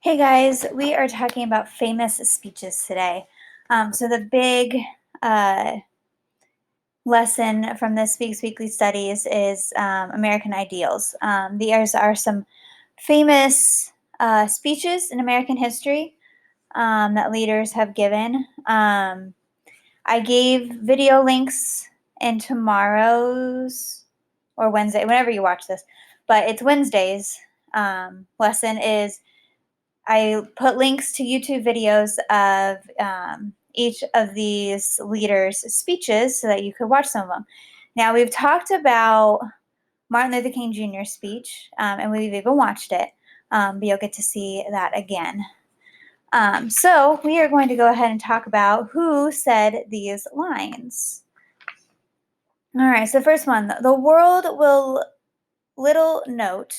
Hey guys, we are talking about famous speeches today. So the big uh, lesson from this week's weekly studies is American ideals. These are some famous speeches in American history that leaders have given. I gave video links in tomorrow's or Wednesday, whenever you watch this, but it's Wednesday's lesson is I put links to YouTube videos of each of these leaders' speeches so that you could watch some of them. Now, we've talked about Martin Luther King Jr.'s speech, and we've even watched it, but you'll get to see that again. So, we are going to go ahead and talk about who said these lines. All right, so the first one, the world will little note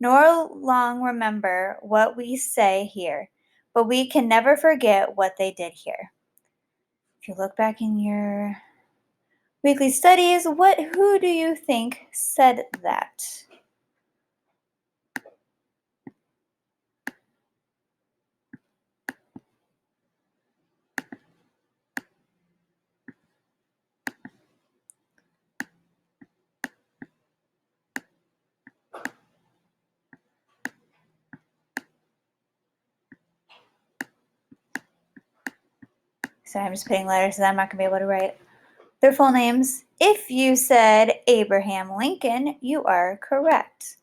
nor long remember what we say here, but we can never forget what they did here. If you look back in your weekly studies, who do you think said that? So I'm just putting letters so I'm not going to be able to write their full names. If you said Abraham Lincoln, you are correct.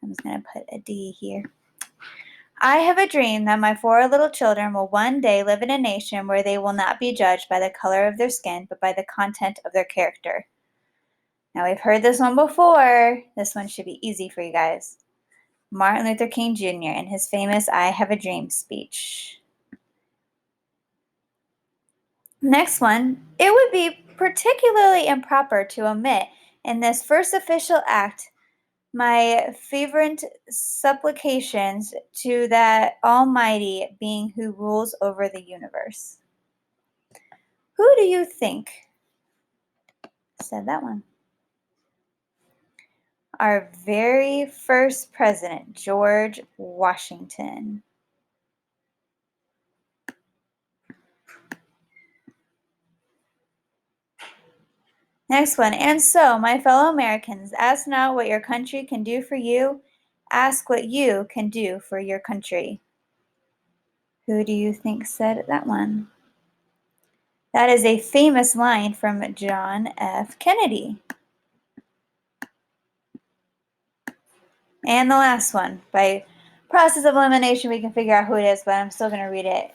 I'm just going to put a D here. I have a dream that my 4 little children will one day live in a nation where they will not be judged by the color of their skin, but by the content of their character. Now, we've heard this one before. This one should be easy for you guys. Martin Luther King Jr. in his famous I Have a Dream speech. Next one, it would be particularly improper to omit in this first official act my fervent supplications to that Almighty Being who rules over the universe. Who do you think said that one? Our very first president, George Washington. Next one. And so, my fellow Americans, ask not what your country can do for you, ask what you can do for your country. Who do you think said that one? That is a famous line from John F. Kennedy. And the last one. By process of elimination, we can figure out who it is, but I'm still going to read it.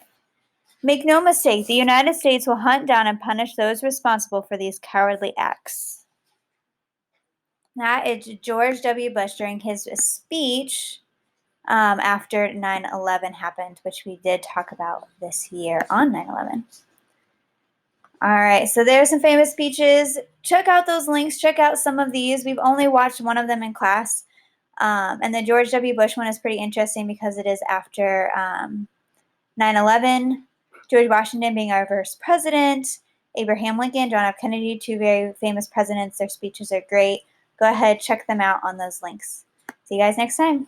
Make no mistake, the United States will hunt down and punish those responsible for these cowardly acts. That is George W. Bush during his speech after 9/11 happened, which we did talk about this year on 9/11. All right, so there's some famous speeches. Check out those links. Check out some of these. We've only watched one of them in class. And the George W. Bush one is pretty interesting because it is after 9/11, George Washington being our first president, Abraham Lincoln, John F. Kennedy, 2 very famous presidents. Their speeches are great. Go ahead, check them out on those links. See you guys next time.